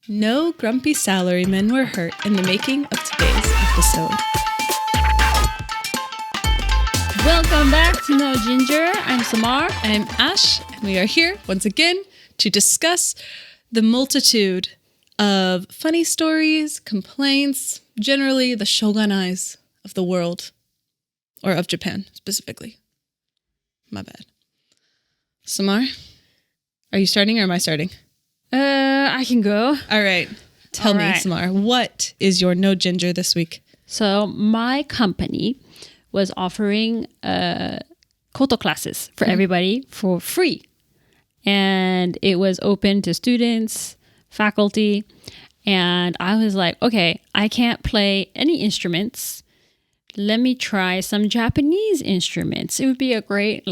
No grumpy salarymen were hurt in the making of today's episode. Welcome back to No Ginger. I'm Samar. I'm Ash, and we are here once again to discuss the multitude of funny stories, complaints, generally the shogunais of the world, or of Japan specifically. My bad. Samar, are you starting or am I starting? I can go. All right. Tell me, Samar, what is your No Ginger this week? So my company was offering Koto classes for everybody for free. And it was open to students, faculty. And I was like, okay, I can't play any instruments. Let me try some Japanese instruments. It would be a great,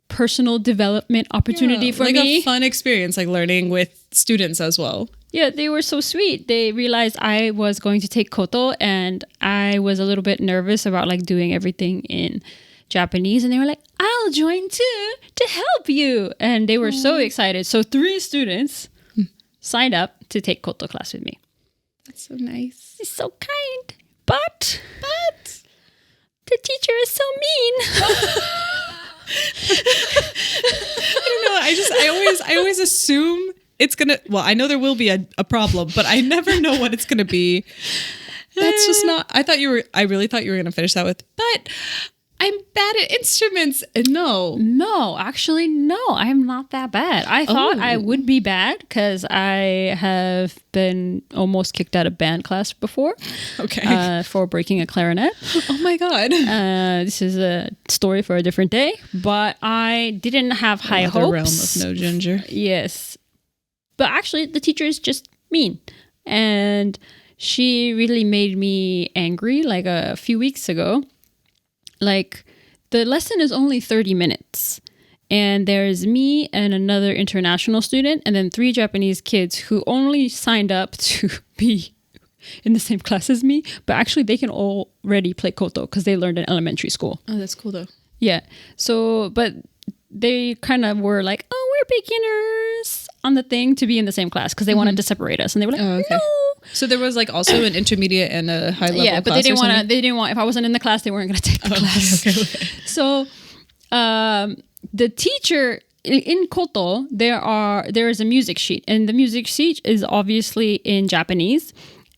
personal development opportunity for me. Like a fun experience, like learning with students as well. Yeah, they were so sweet. They realized I was going to take Koto and I was a little bit nervous about doing everything in Japanese. And they were like, I'll join too to help you. And they were so excited. So 3 students signed up to take Koto class with me. That's so nice. It's so kind. But the teacher is so mean. I don't know. I always assume it's gonna. Well, I know there will be a problem, but I never know what it's gonna be. That's just not. I really thought you were gonna finish that with. But I'm bad at instruments. No, actually, no. I'm not that bad. I thought I would be bad because I have been almost kicked out of band class before. Okay. For breaking a clarinet. Oh my god. This is a story for a different day. But I didn't have high hopes. Another realm of No Ginger. Yes. But actually, the teacher is just mean. And she really made me angry a few weeks ago. The lesson is only 30 minutes. And there's me and another international student and then 3 Japanese kids who only signed up to be in the same class as me. But actually, they can already play Koto because they learned in elementary school. Oh, that's cool though. Yeah. So, but they kind of were like, oh, we're beginners on the thing to be in the same class because they wanted to separate us. And they were like, no. So there was also an intermediate and a high level. Yeah, but class they didn't want. If I wasn't in the class, they weren't going to take the class. Okay. So, the teacher in Koto, there is a music sheet, and the music sheet is obviously in Japanese,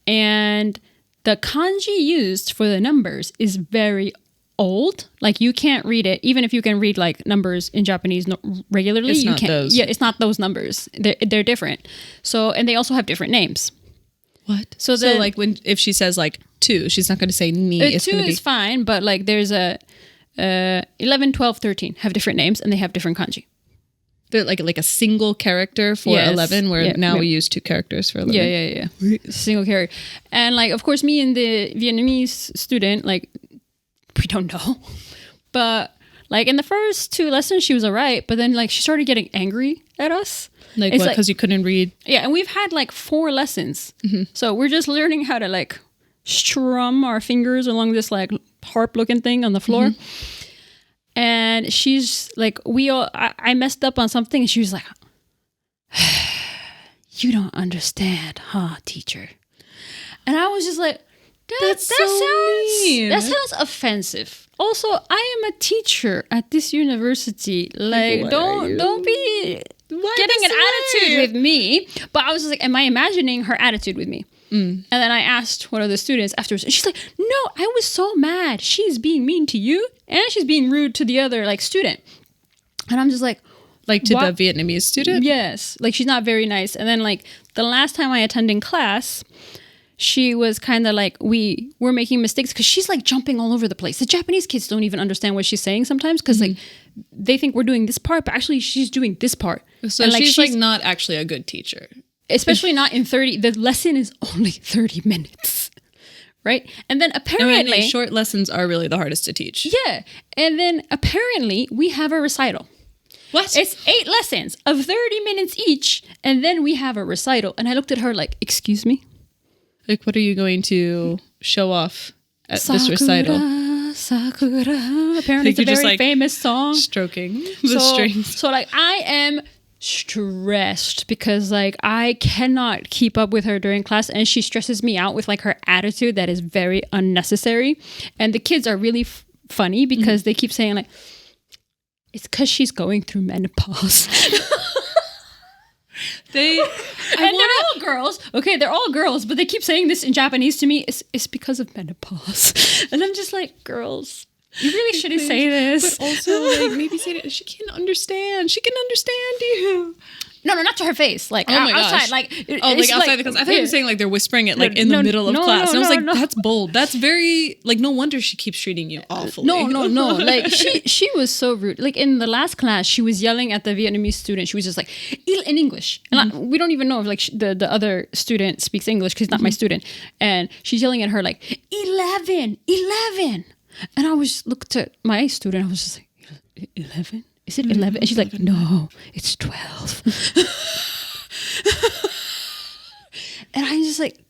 and the kanji used for the numbers is very old. You can't read it, even if you can read numbers in Japanese regularly. It's not those. Yeah, it's not those numbers. They're different. So, and they also have different names. What? So if she says 2, she's not going to say ni. It's 2 is fine, but there's a 11, 12, 13 have different names and they have different kanji. They're like a single character for 11, where now we use 2 characters for 11. Yeah. Single character. And of course, me and the Vietnamese student, we don't know. But in the first 2 lessons, she was all right. But then she started getting angry at us. What? Because you couldn't read? Yeah, and we've had 4 lessons. Mm-hmm. So we're just learning how to strum our fingers along this harp looking thing on the floor. Mm-hmm. And she's I messed up on something and she was like, you don't understand, huh, teacher? And I was just like, that sounds offensive. Also, I am a teacher at this university. Don't be getting an attitude with me. But I was just am I imagining her attitude with me? And then I asked one of the students afterwards, and she's like, no, I was so mad. She's being mean to you, and she's being rude to the other student. And I'm just like to what? The Vietnamese student? Yes. She's not very nice. And then the last time I attended class, she was kind of we were making mistakes because she's jumping all over the place. The Japanese kids don't even understand what she's saying sometimes because they think we're doing this part, but actually she's doing this part. So and, she's not actually a good teacher. Especially not in 30. The lesson is only 30 minutes. Right? And then apparently... short lessons are really the hardest to teach. Yeah. And then apparently we have a recital. What? It's 8 lessons of 30 minutes each. And then we have a recital. And I looked at her excuse me? What are you going to show off at this recital? Sakura. Apparently it's a very famous song. Stroking the strings. So I am stressed because like I cannot keep up with her during class, and she stresses me out with like her attitude that is very unnecessary. And the kids are really funny because they keep saying like, it's because she's going through menopause. They're all girls. Okay, they're all girls, but they keep saying this in Japanese to me. It's because of menopause. And I'm just like, girls, you really shouldn't say this. But also, like, maybe say it. She can understand. She can understand you. No, not to her face. Like, oh my outside. Gosh. Like, outside like, the class. I thought you were saying like they're whispering it like in the middle of class. And I was like, that's bold. That's very, like, no wonder she keeps treating you awfully. No. Like, she was so rude. Like, in the last class, she was yelling at the Vietnamese student. She was just like, in English. And we don't even know if, like, the other student speaks English because he's not my student. And she's yelling at her, like, 11. And I was looked at my student. I was just like, 11? Is it 11? And she's like, no, it's 12. And I'm just like,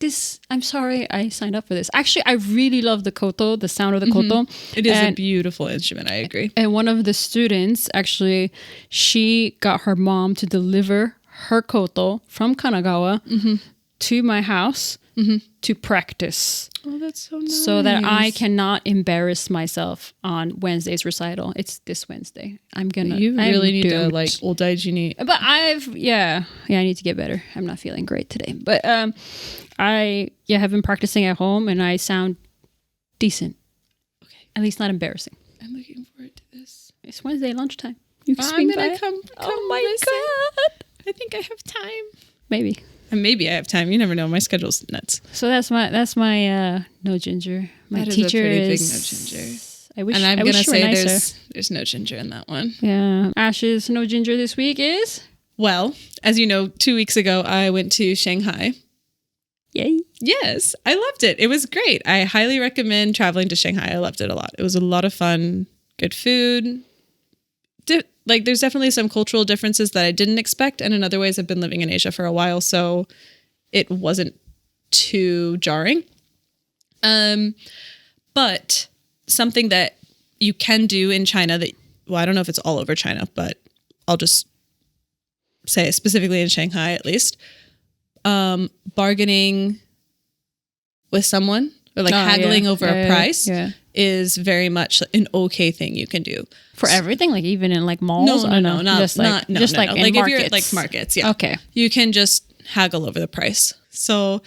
I'm sorry I signed up for this. Actually, I really love the Koto, the sound of the Koto. It is a beautiful instrument, I agree. And one of the students, actually, she got her mom to deliver her Koto from Kanagawa to my house to practice. Oh, that's so nice. So that I cannot embarrass myself on Wednesday's recital. It's this Wednesday. You really need to like old gaijin. But I need to get better. I'm not feeling great today. But I have been practicing at home and I sound decent. Okay. At least not embarrassing. I'm looking forward to this. It's Wednesday lunchtime. You can I'm gonna come oh my listen. God. I think I have time. Maybe. And maybe I have time. You never know. My schedule's nuts. So that's my no ginger. My that teacher is is a pretty big no ginger. I wish. And I'm gonna say there's no ginger in that one. Yeah. Ash's no ginger this week is. Well, as you know, 2 weeks ago I went to Shanghai. Yay! Yes, I loved it. It was great. I highly recommend traveling to Shanghai. I loved it a lot. It was a lot of fun. Good food. Like, there's definitely some cultural differences that I didn't expect. And in other ways, I've been living in Asia for a while, so it wasn't too jarring. But something that you can do in China that, well, I don't know if it's all over China, but I'll just say specifically in Shanghai, at least, bargaining with someone or like haggling over a price is very much an okay thing you can do for everything, like even in like malls. No, not just like in like markets. If you're at like markets, okay, you can just haggle over the price. So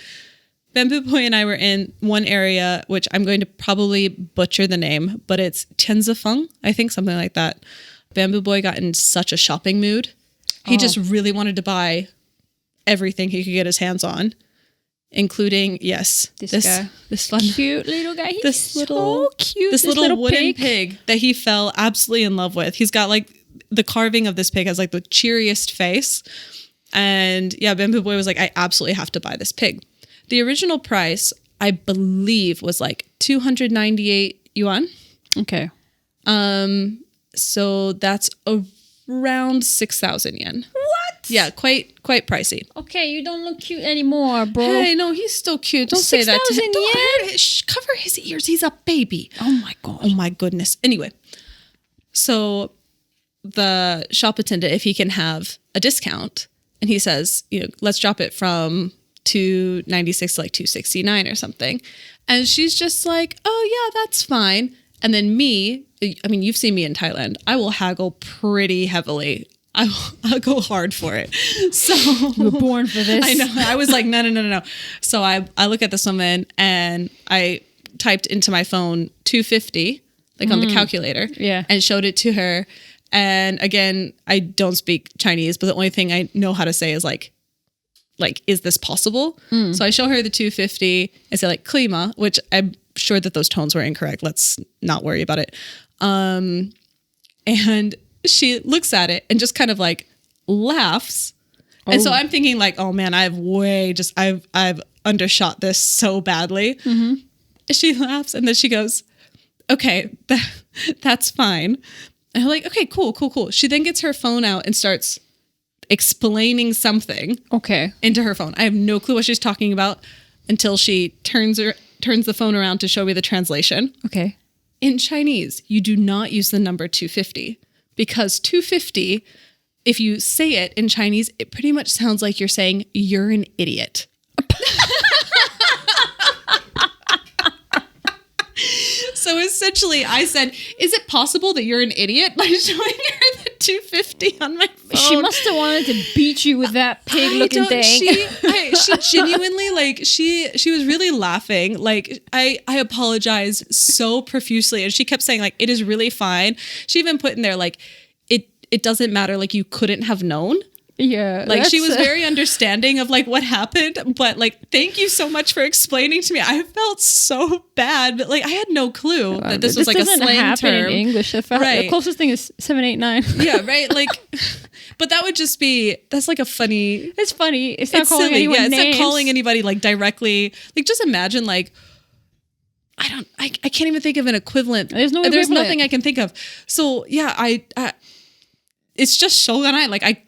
Bamboo Boy and I were in one area, which I'm going to probably butcher the name, but it's Tianzifeng, I think, something like that. Bamboo Boy got in such a shopping mood. He just really wanted to buy everything he could get his hands on, including this fun cute little guy. He's so cute. This little wooden pig that he fell absolutely in love with. He's got like the carving of this pig has like the cheeriest face. And yeah, Bamboo Boy was like, I absolutely have to buy this pig. The original price, I believe, was like 298 yuan. Okay. So that's around 6,000 yen. What? Yeah, quite pricey. Okay, you don't look cute anymore, bro. Hey, no, he's still cute. Don't say that to him. 6,000 yen? Cover his ears. He's a baby. Oh my god. Oh my goodness. Anyway, so the shop attendant, if he can have a discount, and he says, let's drop it from 296 to like 269 or something. And she's just like, oh yeah, that's fine. And then me, I mean, you've seen me in Thailand. I will haggle pretty heavily. I'll go hard for it. So you were born for this. I know. I was like, no. So I look at this woman and I typed into my phone 250, like on the calculator, and showed it to her. And again, I don't speak Chinese, but the only thing I know how to say is like, is this possible? So I show her the 250 and say like klima, which I'm sure that those tones were incorrect. Let's not worry about it. And she looks at it and just kind of like laughs. And so I'm thinking like, oh man, I've undershot this so badly. Mm-hmm. She laughs and then she goes, okay, that's fine. And I'm like, okay, cool. She then gets her phone out and starts explaining something into her phone. I have no clue what she's talking about until she turns the phone around to show me the translation. Okay. In Chinese, you do not use the number 250 because 250 if you say it in Chinese, it pretty much sounds like you're saying you're an idiot. So essentially, I said, "Is it possible that you're an idiot?" by showing her the 250 on my phone. She must have wanted to beat you with that pig-looking thing. She genuinely, like, she was really laughing. Like, I apologize so profusely, and she kept saying, like, it is really fine. She even put in there, like, it doesn't matter. Like, you couldn't have known. Yeah. Like, she was very understanding of, like, what happened. But, like, thank you so much for explaining to me. I felt so bad. But, like, I had no clue that this was, like, a slang term. In English. The closest thing is 789. Yeah, right? Like, but that would just be, that's, like, a funny... It's funny. It's not calling silly. anyone names. It's not calling anybody, like, directly. Like, just imagine, like... I can't even think of an equivalent. There's nothing I can think of. So, yeah, it's just shogunai. Like, I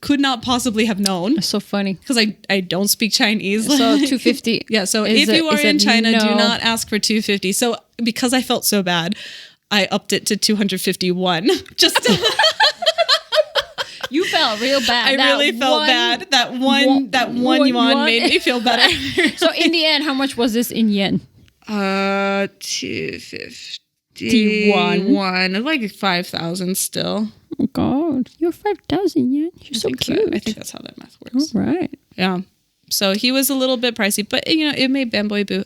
could not possibly have known. It's so funny. Because I don't speak Chinese. So 250. Yeah, so if you are in China, do not ask for 250. So because I felt so bad, I upped it to 251. Just You felt real bad. I really felt bad. That one yuan made me feel better. So in the end, how much was this in yen? 251. Like 5,000 still. Oh God, you're 5,000 yen. You're so cute. I think that's how that math works. All right. Yeah. So he was a little bit pricey, but you know, it made Bamboy Boo.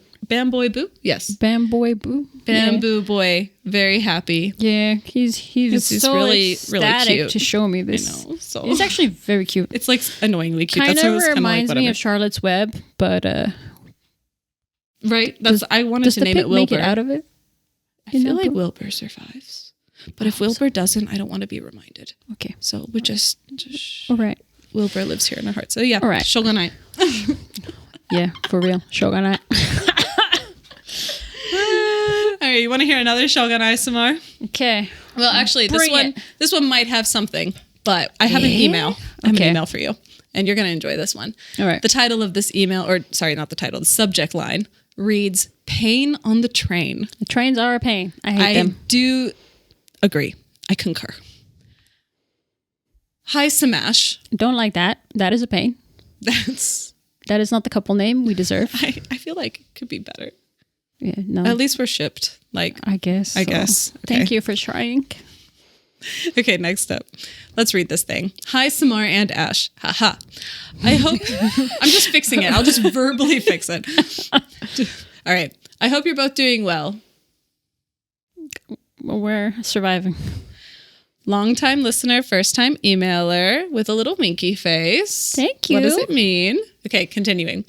Yes. Bamboy Boo. Bamboo Boy very happy. Yeah, he's so really ecstatic cute to show me this. I know. So it's actually very cute. It's like annoyingly cute. Kind of reminds me of Charlotte's Web, but right. I wanted to name it Wilbur. Make it out of it? I feel like Wilbur survives. But if Wilbur doesn't, I don't want to be reminded. Okay. So we just all right. Wilbur lives here in our hearts. So yeah. All right. Shogunai. Yeah, for real. Shogunai. All right, you want to hear another Shogunai, Samar? Okay. Well, actually, this one might have something, but I have an email. I have an email for you, and you're going to enjoy this one. All right. The title of this email, or sorry, not the title, the subject line reads, "Pain on the train." The trains are a pain. I hate them. I do agree. I concur. Hi, Samash. Don't like that. That is a pain. That is not the couple name we deserve. I feel like it could be better. Yeah, no. At least we're shipped. Like, I guess. Okay. Thank you for trying. Okay, next up. Let's read this thing. Hi, Samar and Ash. Haha. I hope... I'm just fixing it. I'll just verbally fix it. All right. I hope you're both doing well. We're surviving. Long-time listener, first-time emailer with a little winky face. Thank you. What does it mean? Okay, continuing.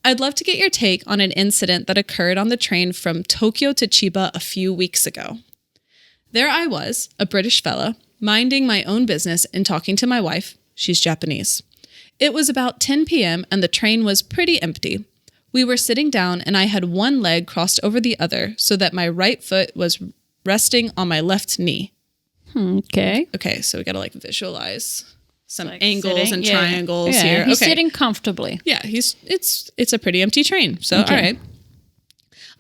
I'd love to get your take on an incident that occurred on the train from Tokyo to Chiba a few weeks ago. There I was, a British fella, minding my own business and talking to my wife. She's Japanese. It was about 10 p.m. and the train was pretty empty. We were sitting down and I had one leg crossed over the other so that my right foot was resting on my left knee. Okay. Okay, so we gotta like visualize some like angles sitting, and triangles here. He's sitting comfortably. Yeah, it's a pretty empty train. So Okay. all right.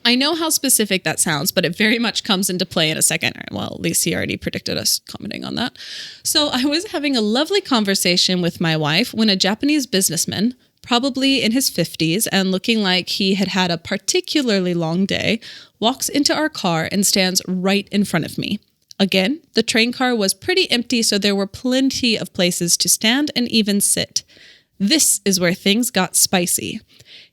I know how specific that sounds, but it very much comes into play in a second. Well, at least he already predicted us commenting on that. So I was having a lovely conversation with my wife when a Japanese businessman, probably in his 50s and looking like he had had a particularly long day, walks into our car and stands right in front of me. Again, the train car was pretty empty, so there were plenty of places to stand and even sit. This is where things got spicy.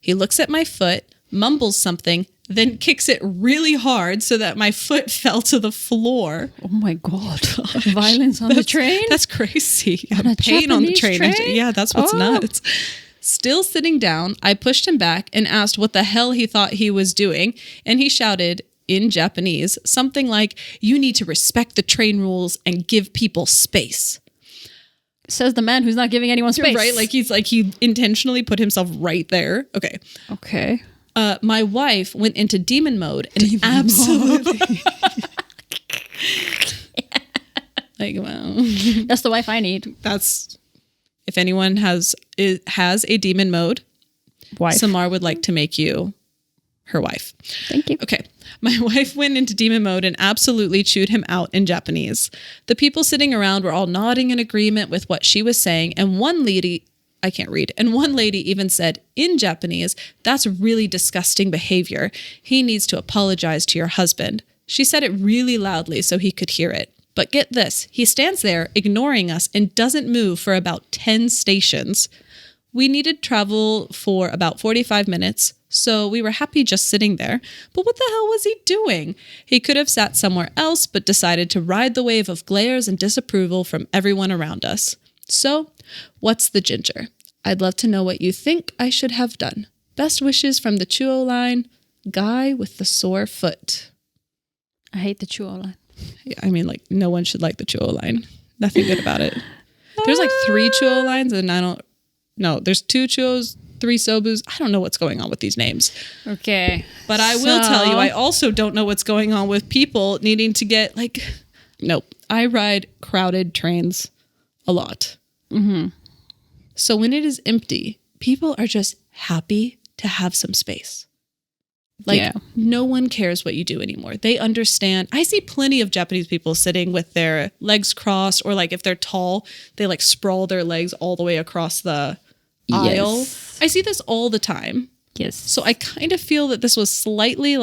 He looks at my foot, mumbles something, then kicks it really hard so that my foot fell to the floor. Oh my God. Violence on the train? That's crazy. On a Pain on the Japanese train? Yeah, that's what's nuts. Still sitting down, I pushed him back and asked what the hell he thought he was doing, and he shouted, in Japanese, something like, "You need to respect the train rules and give people space." Says the man who's not giving anyone space. Right? Like he intentionally put himself right there. Okay. Okay. My wife went into demon mode and absolutely like, wow. That's the wife I need. That's if anyone has a demon mode, Wife. Samar would like to make you her wife. Thank you. Okay. My wife went into demon mode and absolutely chewed him out in Japanese. The people sitting around were all nodding in agreement with what she was saying. And one lady, I can't read, and one lady even said in Japanese, "That's really disgusting behavior. He needs to apologize to your husband." She said it really loudly so he could hear it. But get this, he stands there ignoring us and doesn't move for about 10 stations. We needed travel for about 45 minutes, so we were happy just sitting there. But what the hell was he doing? He could have sat somewhere else, but decided to ride the wave of glares and disapproval from everyone around us. So, what's the ginger? I'd love to know what you think I should have done. Best wishes from the Chuo line, guy with the sore foot. I hate the Chuo line. Yeah, I mean, like, no one should like the Chuo line. Nothing good about it. There's like 3 Chuo lines, and there's 2 Chuos, 3 Sobus. I don't know what's going on with these names. Okay. But I will tell you, I also don't know what's going on with people needing to get, nope. I ride crowded trains a lot. Mm-hmm. So when it is empty, people are just happy to have some space. No one cares what you do anymore. They understand. I see plenty of Japanese people sitting with their legs crossed, or if they're tall, they sprawl their legs all the way across the aisle. I see this all the time. Yes. So I kind of feel that this was slightly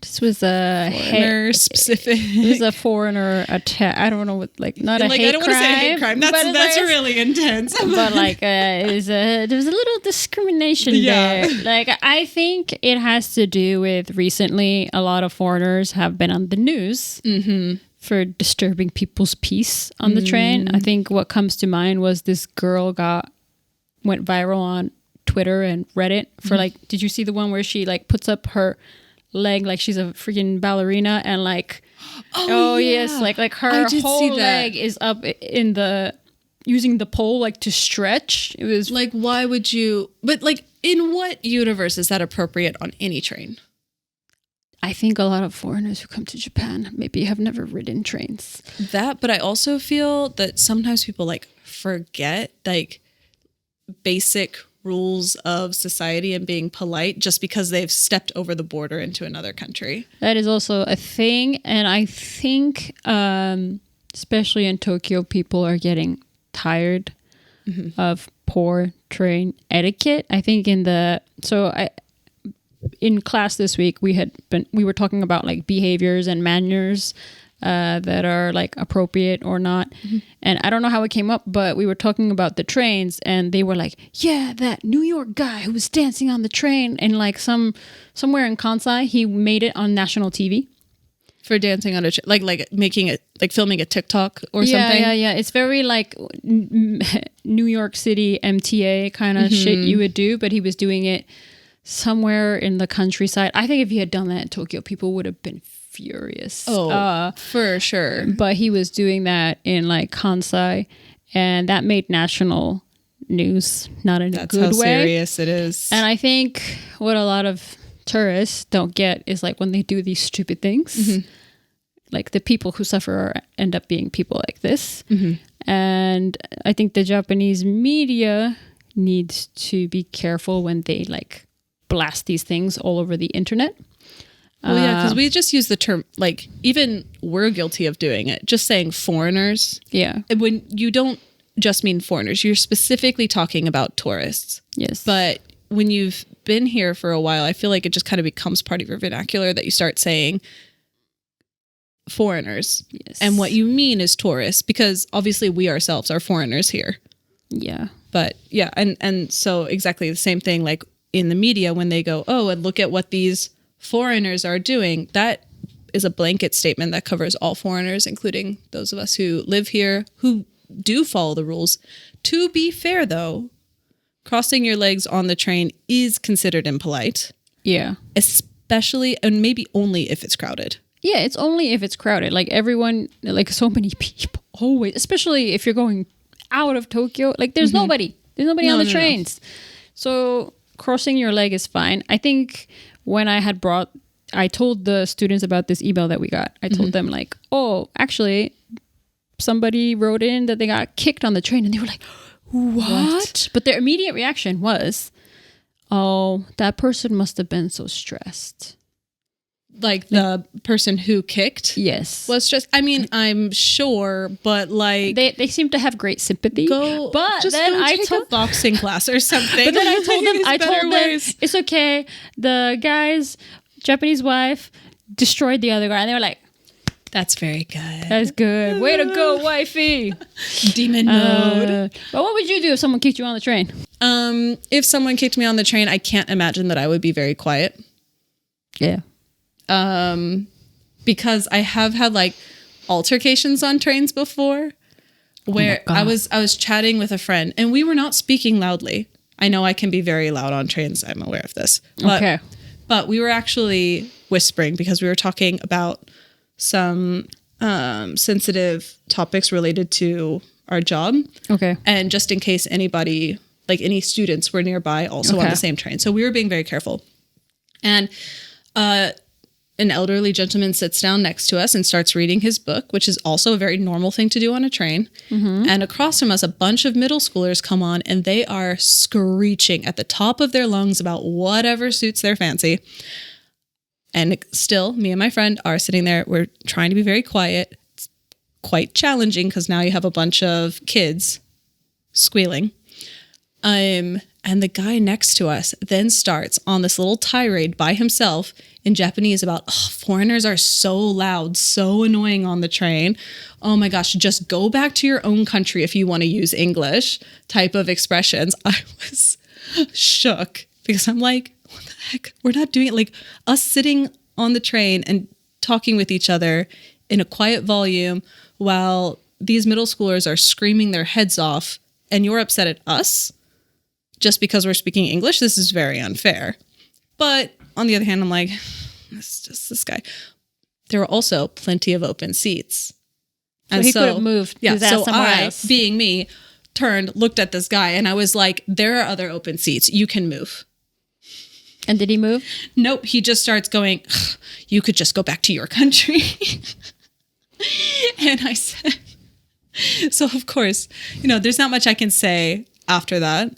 this was a foreigner specific. It was a foreigner attack. I don't know what not a hate crime. I don't want to say hate crime. That's really intense. But there was a little discrimination there. I think it has to do with recently a lot of foreigners have been on the news for disturbing people's peace on the train. I think what comes to mind was this girl went viral on Twitter and Reddit for did you see the one where she puts up her leg like she's a freaking ballerina and yes, her whole leg is up in the using the pole to stretch. It was why would you? But in what universe is that appropriate on any train? I think a lot of foreigners who come to Japan maybe have never ridden trains. But I also feel that sometimes people forget basic rules of society and being polite just because they've stepped over the border into another country. That is also a thing. And I think, especially in Tokyo, people are getting tired of poor train etiquette. I think in class this week, we were talking about behaviors and manners that are appropriate or not. And I don't know how it came up, but we were talking about the trains and they were yeah, that New York guy who was dancing on the train and somewhere in Kansai, he made it on national TV. For dancing on a making it filming a TikTok or something. Yeah. It's very New York City MTA kind of shit you would do, but he was doing it somewhere in the countryside. I think if he had done that in Tokyo, people would have been furious. Oh, for sure. But he was doing that in Kansai, and that made national news, not in a good way. That's how serious it is. And I think what a lot of tourists don't get is when they do these stupid things, the people who suffer end up being people like this. And I think the Japanese media needs to be careful when they blast these things all over the internet. Well, yeah, because we just use the term, even we're guilty of doing it, just saying foreigners. Yeah. When you don't just mean foreigners, you're specifically talking about tourists. Yes. But when you've been here for a while, I feel like it just kind of becomes part of your vernacular that you start saying foreigners. Yes. And what you mean is tourists, because obviously we ourselves are foreigners here. Yeah. But yeah, and so exactly the same thing, in the media when they go, oh, and look at what these foreigners are doing, that is a blanket statement that covers all foreigners, including those of us who live here, who do follow the rules. To be fair, though, crossing your legs on the train is considered impolite. Yeah. Especially, and maybe only if it's crowded. Yeah, it's only if it's crowded. Everyone, so many people always, especially if you're going out of Tokyo, there's nobody. There's nobody on the trains. No. So crossing your leg is fine. I think when I told the students about this email that we got. I told them oh, actually, somebody wrote in that they got kicked on the train, and they were like, what? But their immediate reaction was, oh, wow, that person must have been so stressed. Like the person who kicked Yes. was just, I mean, I'm sure, but like They seem to have great sympathy. But then I told a boxing class or something. But then I told them, ways. it's okay. The guy's Japanese wife destroyed the other guy, and they were like, "That's very good. That's good. Way to go, wifey." Demon mode. But what would you do if someone kicked you on the train? If someone kicked me on the train, I can't imagine that I would be very quiet. Yeah. Because I have had like altercations on trains before where I was chatting with a friend and we were not speaking loudly. I know I can be very loud on trains. I'm aware of this. But we were actually whispering because we were talking about some sensitive topics related to our job. Okay. And just in case anybody, like any students were nearby also on the same train. So we were being very careful. And an elderly gentleman sits down next to us and starts reading his book, which is also a very normal thing to do on a train. Mm-hmm. And across from us, a bunch of middle schoolers come on and they are screeching at the top of their lungs about whatever suits their fancy. And still, me and my friend are sitting there. We're trying to be very quiet. It's quite challenging because now you have a bunch of kids squealing. And the guy next to us then starts on this little tirade by himself in Japanese about foreigners are so loud, so annoying on the train. Oh my gosh, just go back to your own country if you want to use English type of expressions. I was shook because I'm like, what the heck? We're not doing it. Like us sitting on the train and talking with each other in a quiet volume while these middle schoolers are screaming their heads off and you're upset at us just because we're speaking English. This is very unfair. But on the other hand, I'm like, it's just this guy. There were also plenty of open seats. And so he could have moved. Yeah, so I, being me, turned, looked at this guy, and I was like, there are other open seats. You can move. And did he move? Nope. He just starts going, you could just go back to your country. And I said, so of course, there's not much I can say after that.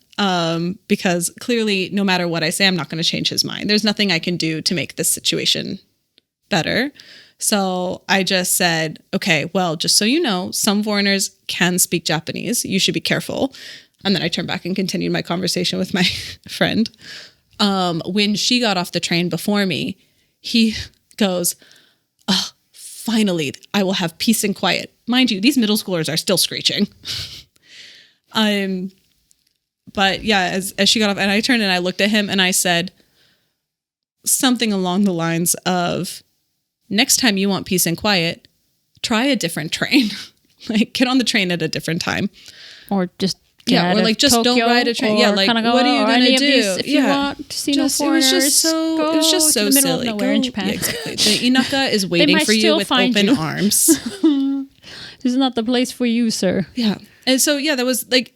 Because clearly, no matter what I say, I'm not going to change his mind. There's nothing I can do to make this situation better. So I just said, okay, well, just so you know, some foreigners can speak Japanese. You should be careful. And then I turned back and continued my conversation with my friend. When she got off the train before me, he goes, oh, finally, I will have peace and quiet. Mind you, these middle schoolers are still screeching. But yeah, as she got off and I turned and I looked at him and I said something along the lines of, next time you want peace and quiet, try a different train. Like get on the train at a different time. Or just or like just Tokyo, don't ride a train. Yeah, like what are you going to do? If you want to see no foreigners, it was just so to the middle silly. Of nowhere in Japan. Yeah, exactly. The Inaka is waiting for you with open arms. This is not the place for you, sir. Yeah. And so, that was like,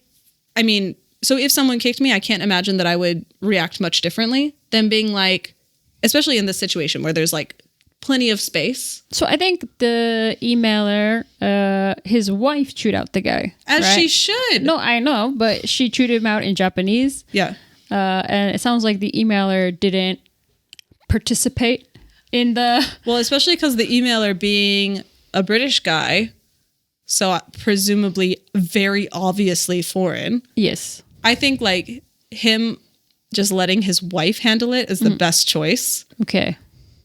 I mean, so if someone kicked me, I can't imagine that I would react much differently than being like, especially in this situation where there's like plenty of space. So I think the emailer, his wife chewed out the guy. As she should. No, I know, but she chewed him out in Japanese. Yeah. And it sounds like the emailer didn't participate in the... Well, especially because the emailer being a British guy, so presumably very obviously foreign. Yes. I think like him just letting his wife handle it is the best choice. Okay.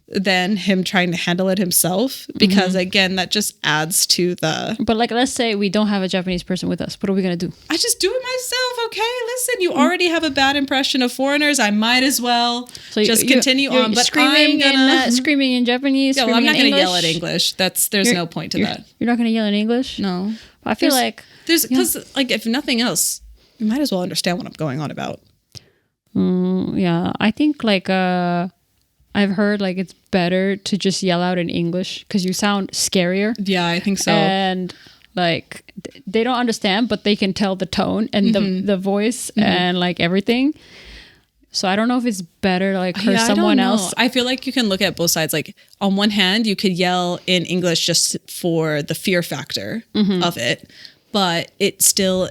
Than him trying to handle it himself. Because again, that just adds to the... But like, let's say we don't have a Japanese person with us. What are we going to do? I just do it myself, okay? Listen, you already have a bad impression of foreigners. I might as well just continue on. But screaming screaming in Japanese. Yeah, well, I'm not going to yell at English. There's no point to that. You're not going to yell in English? No. I feel like... Because like, if nothing else, you might as well understand what I'm going on about. Yeah, I think like... I've heard like it's better to just yell out in English because you sound scarier. Yeah, I think so. And like they don't understand, but they can tell the tone and the voice and like everything. So I don't know if it's better to like hurt someone else. I feel like you can look at both sides. Like on one hand, you could yell in English just for the fear factor of it, but it still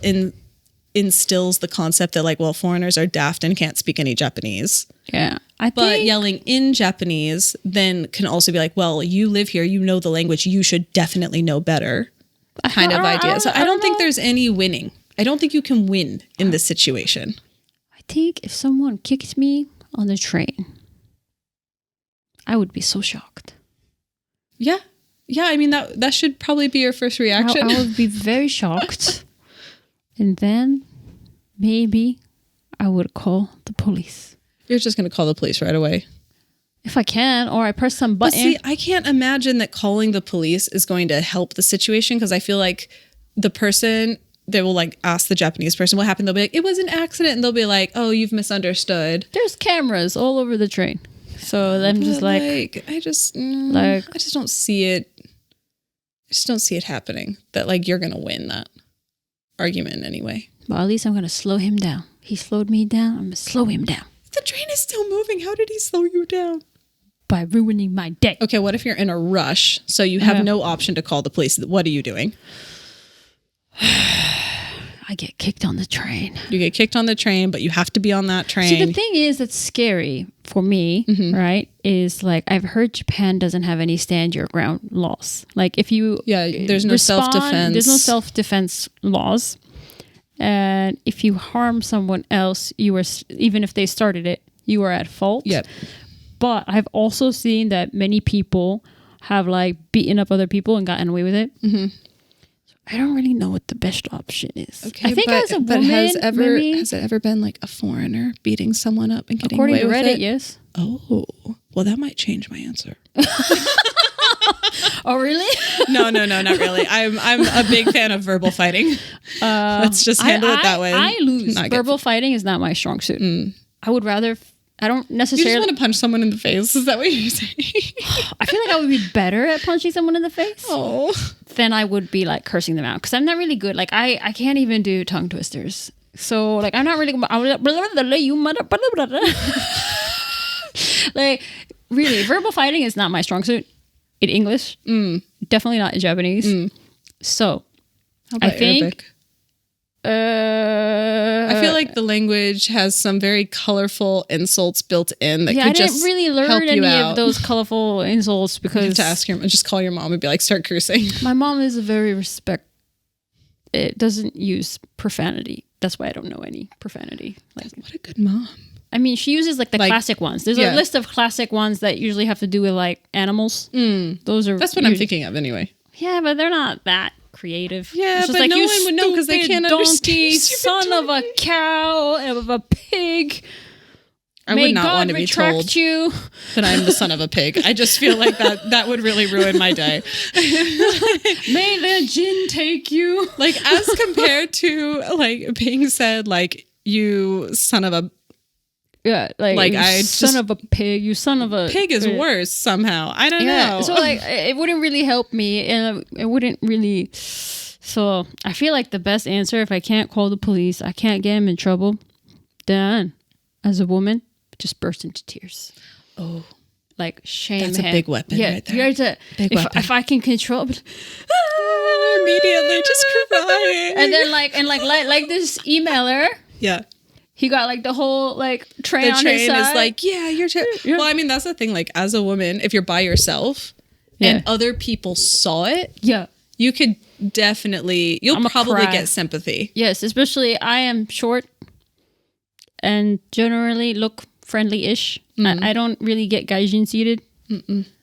instills the concept that like, well, foreigners are daft and can't speak any Japanese. Yeah. But yelling in Japanese then can also be like, well, you live here, you know the language, you should definitely know better kind of idea. So I don't think there's any winning. I don't think you can win in this situation. I think if someone kicked me on the train, I would be so shocked. Yeah. Yeah, I mean, that should probably be your first reaction. I would be very shocked. And then maybe I would call the police. You're just going to call the police right away. If I can, or I press some button. But see, I can't imagine that calling the police is going to help the situation, because I feel like the person, they will like ask the Japanese person what happened. They'll be like, it was an accident. And they'll be like, oh, you've misunderstood. There's cameras all over the train. So I'm just like I just don't see it. I just don't see it happening that like you're going to win that argument anyway. Well, at least I'm going to slow him down. He slowed me down. I'm going to slow him down. The train is still moving. How did he slow you down? By ruining my day. Okay, what if you're in a rush? So you have no option to call the police. What are you doing? I get kicked on the train. You get kicked on the train, but you have to be on that train. See, the thing is that's scary for me, right, is like I've heard Japan doesn't have any stand your ground laws. Like if you there's no self-defense. There's no self-defense laws. And if you harm someone else, you are, even if they started it, you are at fault. Yep. But I've also seen that many people have like beaten up other people and gotten away with it. Mm-hmm. I don't really know what the best option is. Okay, I think as a woman, has it ever been like a foreigner beating someone up and getting away with it? According to Reddit, yes. Oh, well, that might change my answer. Oh, really? No, not really. I'm a big fan of verbal fighting. Let's just handle it that way. I lose. Verbal fighting is not my strong suit. I would rather. I don't necessarily. You just want to punch someone in the face? Is that what you're saying? I feel like I would be better at punching someone in the face. Oh. Than I would be like cursing them out, because I'm not really good. Like I can't even do tongue twisters. So like I'm not really. You mother. Like really, verbal fighting is not my strong suit. In English, definitely not in Japanese. So how about I think. Arabic? I feel like the language has some very colorful insults built in that could just help you out. I didn't really learn any of those colorful insults because you have to ask just call your mom and be like, start cursing. My mom is a very it doesn't use profanity. That's why I don't know any profanity. Like, what a good mom. I mean, she uses like the classic ones. There's a list of classic ones that usually have to do with like animals. That's what I'm thinking of anyway. Yeah, but they're not that creative. Yeah, it's just but like, no one would know because they can't donkey, understand. Son of a cow, of a pig. I would not want to be told you. that I'm the son of a pig. I just feel like that would really ruin my day. May the gin take you. Like as compared to like being said like you son of a son of a pig. You son of a pig is worse somehow. I don't know. So like it wouldn't really help me, and it wouldn't really. So I feel like the best answer, if I can't call the police, I can't get him in trouble, then as a woman, just burst into tears. Oh, like shame. That's him. a big weapon right there. If I can control, immediately just crying, and then like this emailer. Yeah. He got like the whole like train on his side. Is like, yeah, you're well, I mean, that's the thing. Like as a woman, if you're by yourself and other people saw it, you could definitely, you'll probably get sympathy. Yes, especially I am short and generally look friendly-ish. I don't really get gaijin seated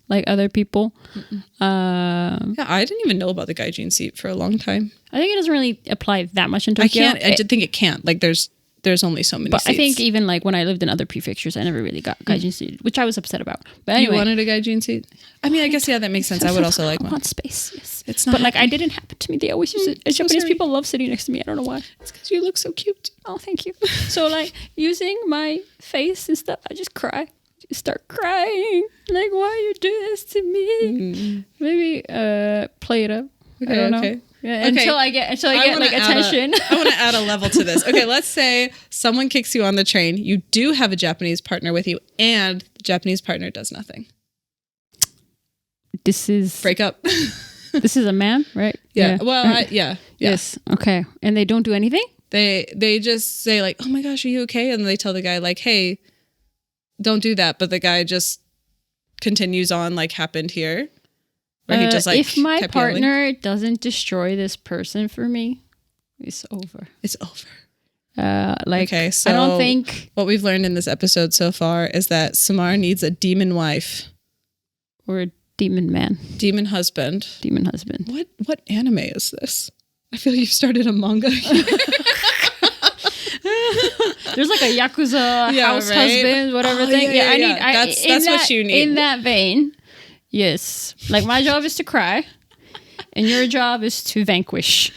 like other people. Yeah, I didn't even know about the gaijin seat for a long time. I think it doesn't really apply that much in Tokyo. I did think it can't. Like there's only so many seats. I think even like when I lived in other prefectures, I never really got gaijin seated, which I was upset about. But anyway. You wanted a gaijin seat? I mean, I guess, that makes sense. I would also like one. I want space, yes. It's not. But like, I didn't happen to me. They always use it. Japanese people love sitting next to me. I don't know why. It's because you look so cute. Oh, thank you. So like, using my face and stuff, I just cry. Just start crying. Like, why you do this to me? Maybe play it up. I don't know. Yeah, until I get like attention. I want to add a level to this. Okay, let's say someone kicks you on the train. You do have a Japanese partner with you, and the Japanese partner does nothing. This is break up. This is a man, right? Yeah. Well, right. Yes. Okay. And they don't do anything? They just say like, oh my gosh, are you okay? And they tell the guy like, hey, don't do that. But the guy just continues on like happened here. Where he just like, if my kept partner doesn't destroy this person for me, it's over. It's over. Okay, so I don't think what we've learned in this episode so far is that Samar needs a demon wife or a demon man, demon husband. What anime is this? I feel you've started a manga. There's like a Yakuza house husband, whatever thing. Yeah, that's what you need. In that vein, yes. Like my job is to cry, and your job is to vanquish.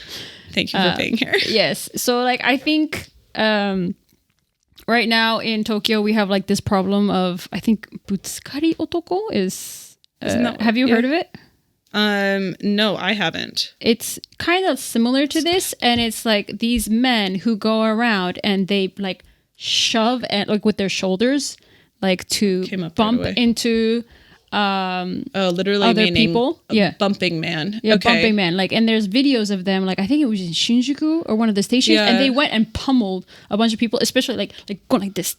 Thank you for being here. Yes. So like I think right now in Tokyo we have like this problem of, I think butsukari otoko is have you heard of it? No, I haven't. It's kind of similar to this, and it's like these men who go around and they like shove at like with their shoulders like to bump into literally other meaning people. Bumping man. Yeah, okay. Bumping man. Like, and there's videos of them. Like, I think it was in Shinjuku or one of the stations, and they went and pummeled a bunch of people, especially like going like this.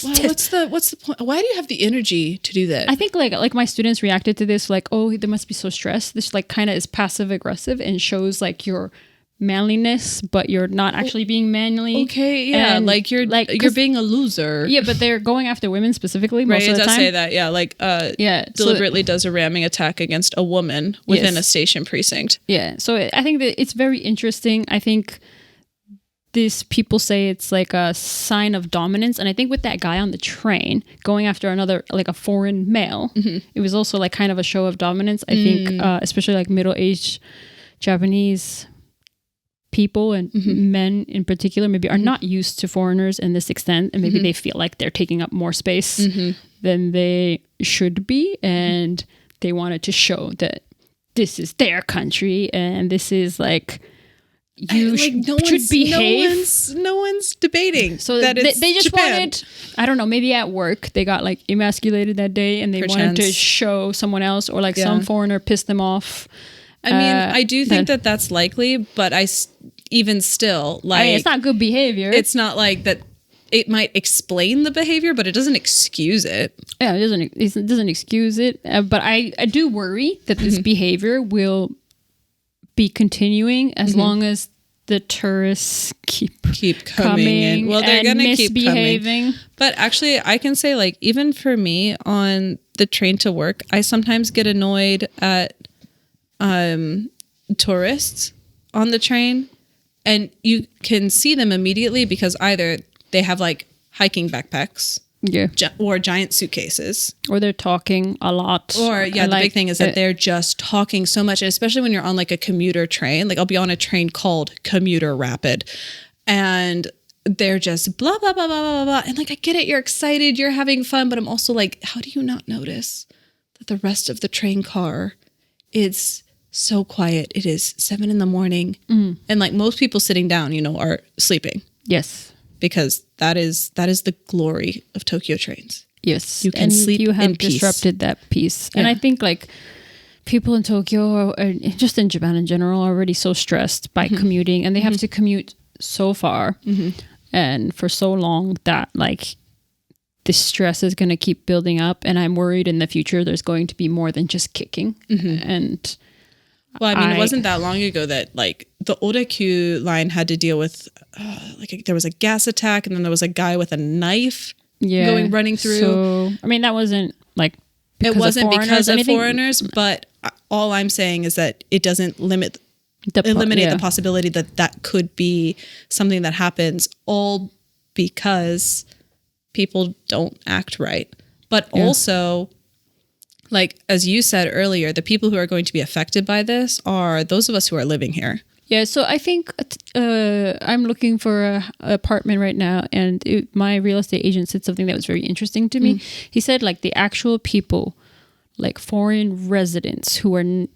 What's the point? Why do you have the energy to do that? I think like my students reacted to this like, oh, they must be so stressed. This like kind of is passive aggressive and shows like your manliness, but you're not actually being manly. Okay, yeah, and like you're being a loser. Yeah, but they're going after women specifically most of the time. Right, it does say that. Yeah, like deliberately does a ramming attack against a woman within a station precinct. Yeah, so I think that it's very interesting. I think these people say it's like a sign of dominance, and I think with that guy on the train going after another like a foreign male, it was also like kind of a show of dominance. I think especially like middle-aged Japanese people and men in particular maybe are not used to foreigners in this extent, and maybe they feel like they're taking up more space than they should be, and they wanted to show that this is their country and this is like you should behave. No one's debating. So that they just wanted, I don't know, maybe at work they got like emasculated that day and they wanted to show someone else, or like some foreigner pissed them off. I mean, I do think that that's likely, but even still, like, I mean, it's not good behavior. It's not like that. It might explain the behavior, but it doesn't excuse it. Yeah, it doesn't excuse it. But I do worry that this behavior will be continuing as long as the tourists keep coming in. Well, they're going to keep misbehaving. But actually, I can say, like, even for me on the train to work, I sometimes get annoyed at tourists on the train, and you can see them immediately because either they have like hiking backpacks, or giant suitcases, or they're talking a lot, or the big thing is that they're just talking so much, and especially when you're on like a commuter train. Like I'll be on a train called Commuter Rapid, and they're just blah blah blah blah blah blah, and like I get it, you're excited, you're having fun, but I'm also like, how do you not notice that the rest of the train car is so quiet? It is 7 a.m. and like most people sitting down, are sleeping. Yes, because that is the glory of Tokyo trains. Yes, you can sleep you have in peace. Disrupted that peace, and I think like people in Tokyo, or just in Japan in general, are already so stressed by commuting, and they have to commute so far and for so long that like the stress is going to keep building up, and I'm worried in the future there's going to be more than just kicking. And well, I mean, it wasn't that long ago that like the Odakyu line had to deal with there was a gas attack, and then there was a guy with a knife running through. So I mean, that wasn't like because of foreigners, but all I'm saying is that it doesn't eliminate the possibility that could be something that happens, all because people don't act right. But also, like, as you said earlier, the people who are going to be affected by this are those of us who are living here. Yeah, so I think I'm looking for an apartment right now, and my real estate agent said something that was very interesting to me. He said, like, the actual people, like foreign residents who are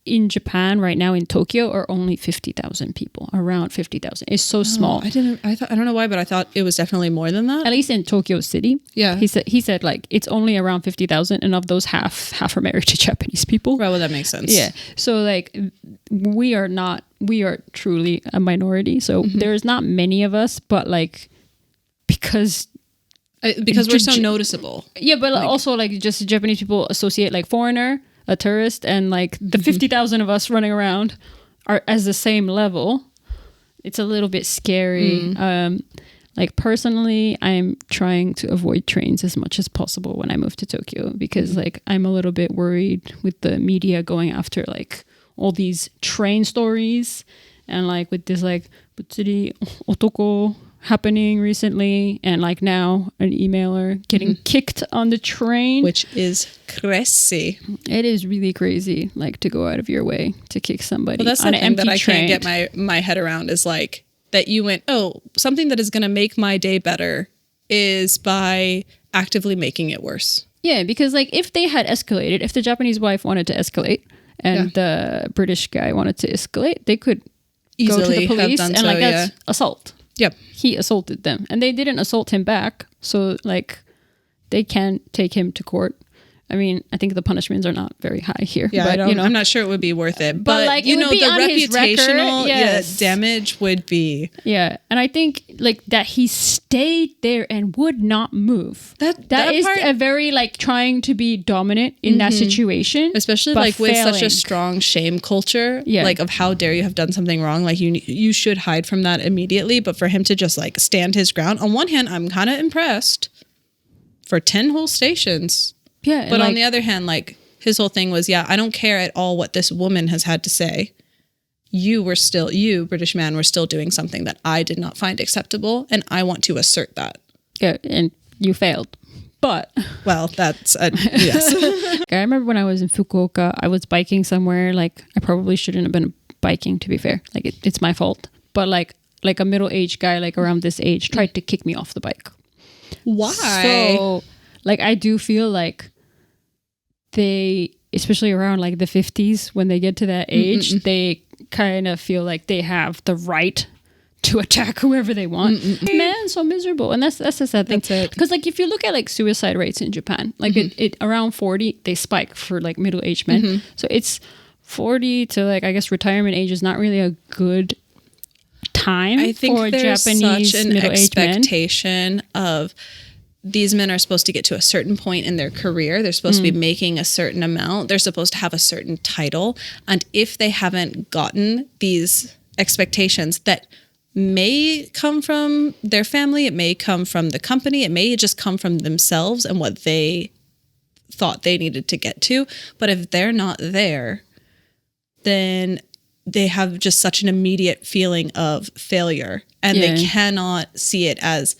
in Japan right now in Tokyo are only 50,000 people, around 50,000. It's so small. I don't know why, but I thought it was definitely more than that. At least in Tokyo City. Yeah. He said like it's only around 50,000, and of those half are married to Japanese people. Right, well, that makes sense. Yeah. So like we are truly a minority. So there's not many of us, but like because we're so noticeable. Yeah, but also like just Japanese people associate like foreigner, a tourist, and like the 50,000 of us running around are as the same level. It's a little bit scary. Like personally, I'm trying to avoid trains as much as possible when I move to Tokyo because like I'm a little bit worried with the media going after like all these train stories and like with this like butsuri otoko happening recently, and like now an emailer getting kicked on the train, which is crazy. It is really crazy, like to go out of your way to kick somebody. Well, that's on the an thing empty that I train. can't get my head around is like that you went, oh, something that is going to make my day better is by actively making it worse. Yeah, because like if they had escalated, if the Japanese wife wanted to escalate and the British guy wanted to escalate, they could easily go to the police have done and so, like that's assault. Yep. He assaulted them and they didn't assault him back. So like they can take him to court. I mean, I think the punishments are not very high here. Yeah, but, I'm not sure it would be worth it. But like, you it know, would be the on his reputational record, damage would be. Yeah, and I think like that he stayed there and would not move. That is a very like trying to be dominant in that situation, especially like with such a strong shame culture. Like of how dare you have done something wrong? Like you should hide from that immediately. But for him to just like stand his ground. On one hand, I'm kind of impressed. For 10 whole stations. Yeah, but on the other hand, like his whole thing was, I don't care at all what this woman has had to say. You, British man, were still doing something that I did not find acceptable, and I want to assert that. Yeah, and you failed. But well, that's yes. I remember when I was in Fukuoka, I was biking somewhere. Like I probably shouldn't have been biking. To be fair, like it's my fault. But like a middle-aged guy, like around this age, tried to kick me off the bike. Why? So like I do feel like they, especially around like the 50s, when they get to that age, they kind of feel like they have the right to attack whoever they want. Man, so miserable. And that's the sad thing. Because like if you look at like suicide rates in Japan, like it around 40, they spike for like middle-aged men. So it's 40 to like, I guess retirement age is not really a good time for Japanese such an middle-aged men. Expectation of these men are supposed to get to a certain point in their career. They're supposed to be making a certain amount. They're supposed to have a certain title. And if they haven't gotten these expectations that may come from their family, it may come from the company, it may just come from themselves and what they thought they needed to get to. But if they're not there, then they have just such an immediate feeling of failure. And they cannot see it as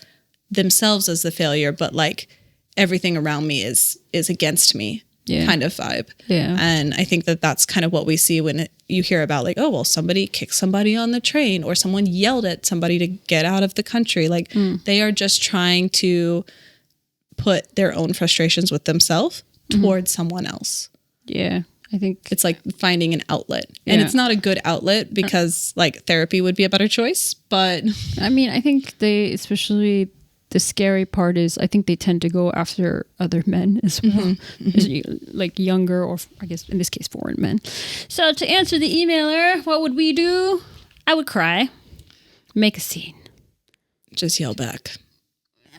themselves as the failure, but like everything around me is against me kind of vibe. Yeah. And I think that that's kind of what we see when you hear about like, oh, well, somebody kicked somebody on the train or someone yelled at somebody to get out of the country. Like they are just trying to put their own frustrations with themselves towards someone else. Yeah. I think it's like finding an outlet, and it's not a good outlet because like therapy would be a better choice. But I mean, I think especially the scary part is I think they tend to go after other men as well, like younger or I guess in this case foreign men. So to answer the emailer, what would we do? I would cry, make a scene, just yell back.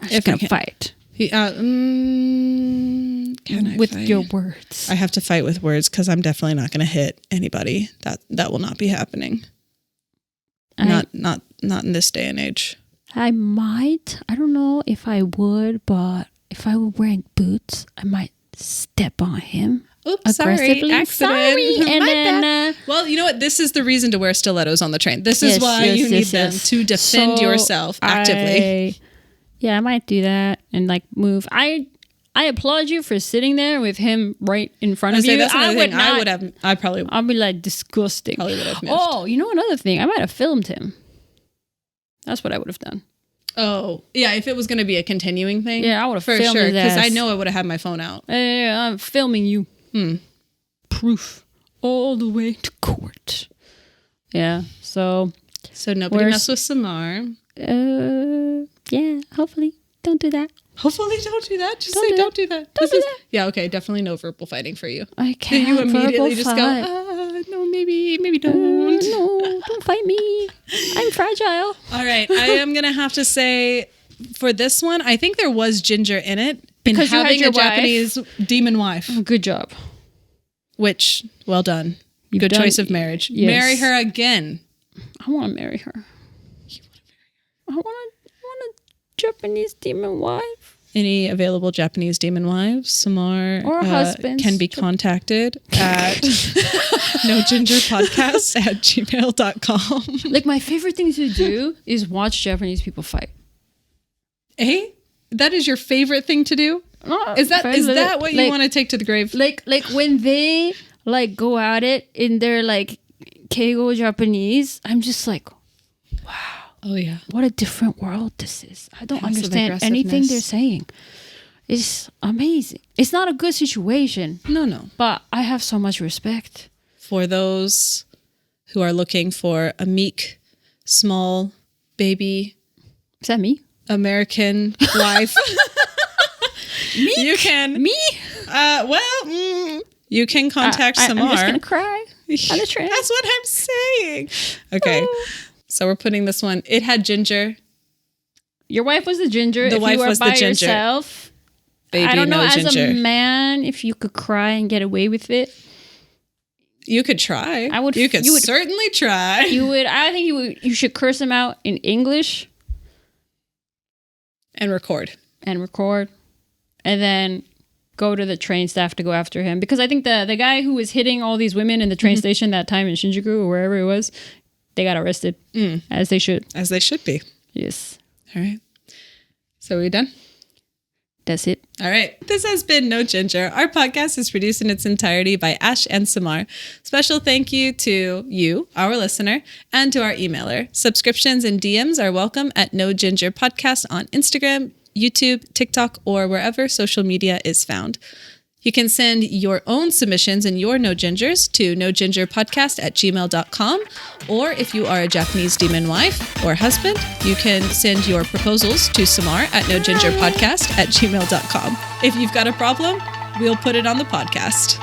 I'm just gonna fight. Can I with fight? Your words? I have to fight with words because I'm definitely not going to hit anybody. That will not be happening. Not in this day and age. I might. I don't know if I would, but if I were wearing boots, I might step on him. Oops, aggressively. Sorry. And then, well, you know what? This is the reason to wear stilettos on the train. This is why you need them to defend yourself actively. I might do that and like move. I applaud you for sitting there with him right in front of you. That's another thing. I'll be like disgusting. Probably would have moved. Oh, you know another thing? I might have filmed him. That's what I would have done. Oh, yeah, if it was going to be a continuing thing. Yeah, I would have filmed his ass. For sure, because I know I would have had my phone out. I'm filming you. Proof. all the way to court. Yeah, so nobody mess with Samar. Yeah, hopefully. Don't do that. Hopefully don't do that. Just Don't say do don't that. do that. Don't do that. Yeah, okay, definitely no verbal fighting for you. I can't. You immediately just fight. go, no, maybe don't. No, don't fight me. I'm fragile. All right, I am going to have to say for this one, I think there was ginger in it. Because you had having your a Japanese demon wife. Good job. Which, well done. You've Good done- choice of marriage. Yes. Marry her again. I want to marry her. You want to marry I want a Japanese demon wife. Any available Japanese demon wives, Samar, Or husbands. can be contacted at nogingerpodcast@gmail.com. Like, my favorite thing to do is watch Japanese people fight. Hey, that is your favorite thing to do? Is that what you want to take to the grave? Like when they like go at it in their like Keigo Japanese, I'm just like, wow. Oh yeah. What a different world this is. I don't Passive understand anything aggressiveness. they're saying. It's amazing. It's not a good situation, No. but I have so much respect. For those who are looking for a meek, small, baby, Is that me? American wife. Meek? You can. Me? You can contact Samar. I'm just going to cry on the train. That's what I'm saying. Okay. So we're putting this one. It had ginger. Your wife was the ginger. The if wife you were was the by ginger. yourself, Baby, I don't know, no as ginger. a man, if you could cry and get away with it. You could try. I would. You could you would certainly try. You would. I think you should curse him out in English And record. and record, and then go to the train staff to go after him, because I think the guy who was hitting all these women in the train station that time in Shinjuku or wherever it was, they got arrested, as they should. As they should be. Yes, All right. So are we done? that's it. All right. This has been No Ginger. Our podcast is produced in its entirety by Ash and Samar. Special thank you to you, our listener, and to our emailer. Subscriptions and DMs are welcome at No Ginger Podcast on Instagram, YouTube, TikTok, or wherever social media is found. You can send your own submissions and your No Gingers to nogingerpodcast@gmail.com. Or if you are a Japanese demon wife or husband, you can send your proposals to Samar at nogingerpodcast@gmail.com. If you've got a problem, we'll put it on the podcast.